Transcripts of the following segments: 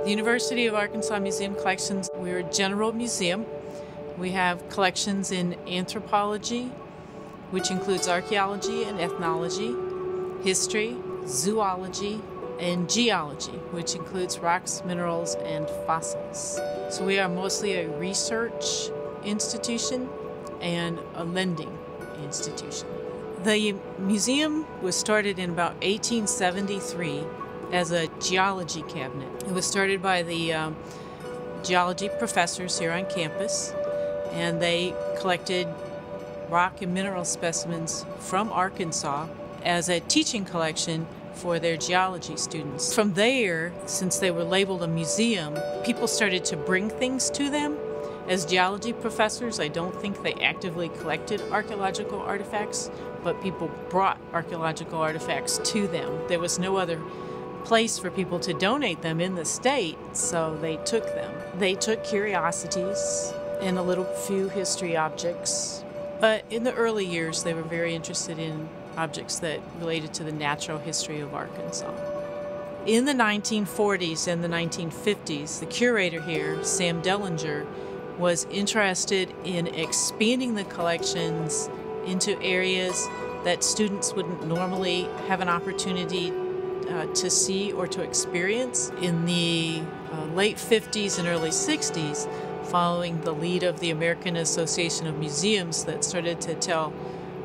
The University of Arkansas Museum Collections, we're a general museum. We have collections in anthropology, which includes archaeology and ethnology, history, zoology, and geology, which includes rocks, minerals, and fossils. So we are mostly a research institution and a lending institution. The museum was started in about 1873 as a geology cabinet. It was started by the geology professors here on campus, and they collected rock and mineral specimens from Arkansas as a teaching collection for their geology students. From there, since they were labeled a museum, people started to bring things to them. As geology professors, I don't think they actively collected archaeological artifacts, but people brought archaeological artifacts to them. There was no other place for people to donate them in the state, so they took them. They took curiosities and a little few history objects, but in the early years they were very interested in objects that related to the natural history of Arkansas. In the 1940s and the 1950s, the curator here, Sam Dellinger, was interested in expanding the collections into areas that students wouldn't normally have an opportunity to see or to experience. In the late 50s and early 60s, following the lead of the American Association of Museums that started to tell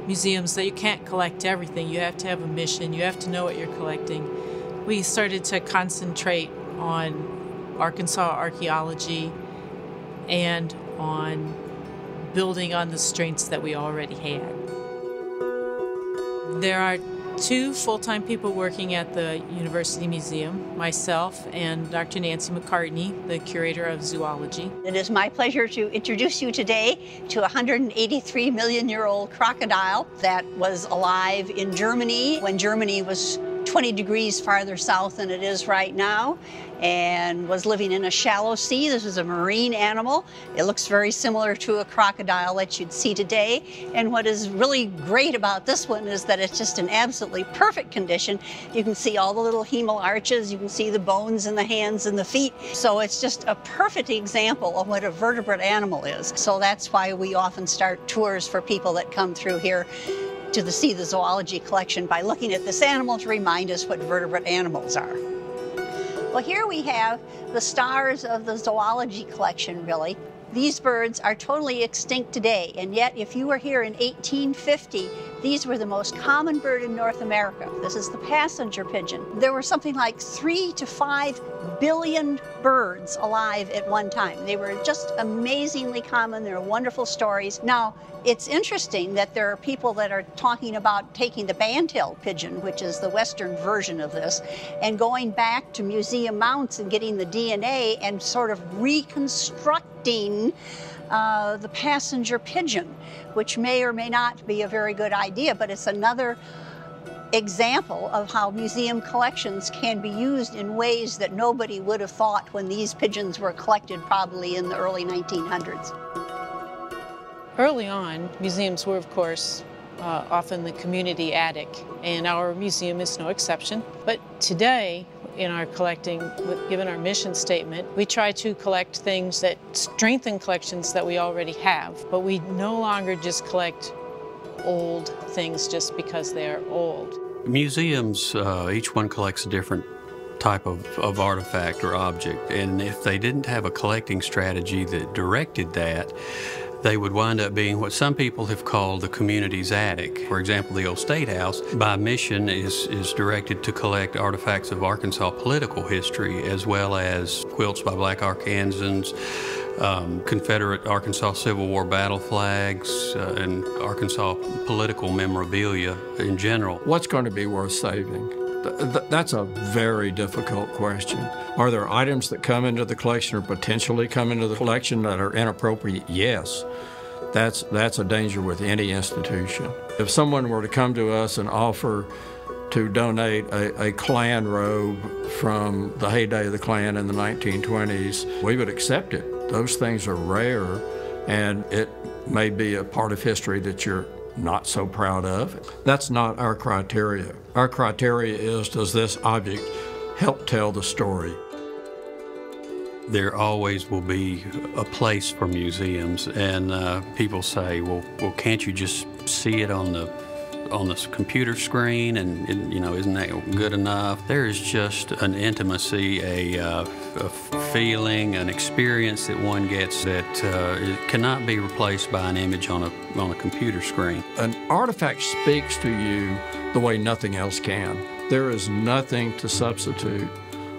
museums that you can't collect everything, you have to have a mission, you have to know what you're collecting, we started to concentrate on Arkansas archaeology and on building on the strengths that we already had. There are 2 full-time people working at the University Museum, myself and Dr. Nancy McCartney, the curator of zoology. It is my pleasure to introduce you today to a 183-million-year-old crocodile that was alive in Germany when Germany was 20 degrees farther south than it is right now, and was living in a shallow sea. This is a marine animal. It looks very similar to a crocodile that you'd see today. And what is really great about this one is that it's just in absolutely perfect condition. You can see all the little hemal arches. You can see the bones in the hands and the feet. So it's just a perfect example of what a vertebrate animal is. So that's why we often start tours for people that come through here to see the zoology collection by looking at this animal to remind us what vertebrate animals are. Well, here we have the stars of the zoology collection, really. These birds are totally extinct today, and yet if you were here in 1850, these were the most common bird in North America. This is the passenger pigeon. There were something like 3 to 5 billion birds alive at one time. They were just amazingly common. They're wonderful stories. Now, it's interesting that there are people that are talking about taking the band-tailed pigeon, which is the Western version of this, and going back to museum mounts and getting the DNA and sort of reconstructing the passenger pigeon, which may or may not be a very good idea, but it's another example of how museum collections can be used in ways that nobody would have thought when these pigeons were collected probably in the early 1900s. Early on, museums were, of course, often the community attic, and our museum is no exception. But today, in our collecting, given our mission statement, we try to collect things that strengthen collections that we already have, but we no longer just collect old things just because they are old. Museums, each one collects a different type of artifact or object, and if they didn't have a collecting strategy that directed that, they would wind up being what some people have called the community's attic. For example, the old State House, by mission, is directed to collect artifacts of Arkansas political history, as well as quilts by Black Arkansans, Confederate Arkansas Civil War battle flags, and Arkansas political memorabilia in general. What's going to be worth saving? That's a very difficult question. Are there items that come into the collection or potentially come into the collection that are inappropriate? Yes. That's a danger with any institution. If someone were to come to us and offer to donate a Klan robe from the heyday of the Klan in the 1920s, we would accept it. Those things are rare, and it may be a part of history that you're not so proud of. That's not our criteria. Our criteria is, does this object help tell the story? There always will be a place for museums, and people say, well, can't you just see it on the computer screen, and you know, isn't that good enough? There is just an intimacy, a feeling, an experience that one gets that it cannot be replaced by an image on a computer screen. An artifact speaks to you the way nothing else can. There is nothing to substitute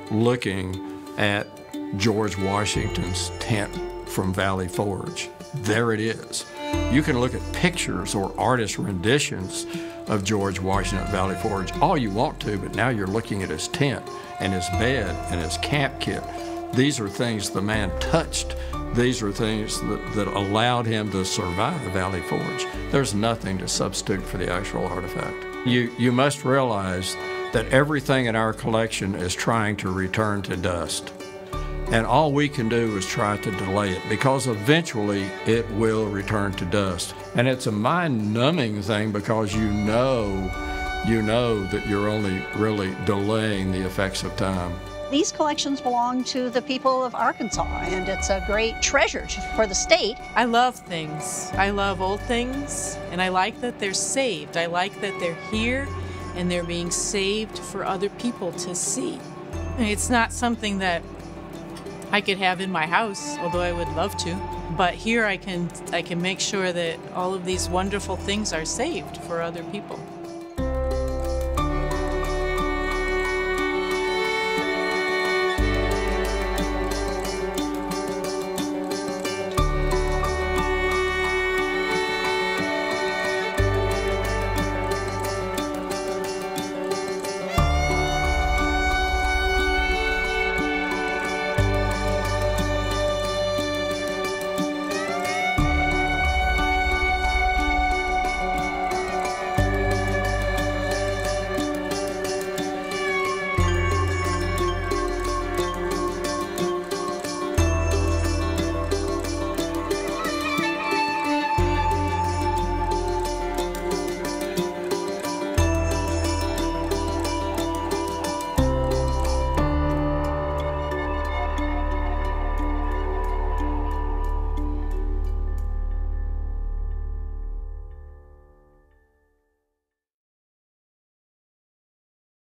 looking at George Washington's tent from Valley Forge. There it is. You can look at pictures or artist renditions of George Washington at Valley Forge all you want to, but now you're looking at his tent and his bed and his camp kit. These are things the man touched. These are things that allowed him to survive the Valley Forge. There's nothing to substitute for the actual artifact. You must realize that everything in our collection is trying to return to dust. And all we can do is try to delay it, because eventually it will return to dust. And it's a mind-numbing thing, because you know that you're only really delaying the effects of time. These collections belong to the people of Arkansas, and it's a great treasure for the state. I love things. I love old things, and I like that they're saved. I like that they're here and they're being saved for other people to see. It's not something that I could have in my house, although I would love to. But here I can make sure that all of these wonderful things are saved for other people.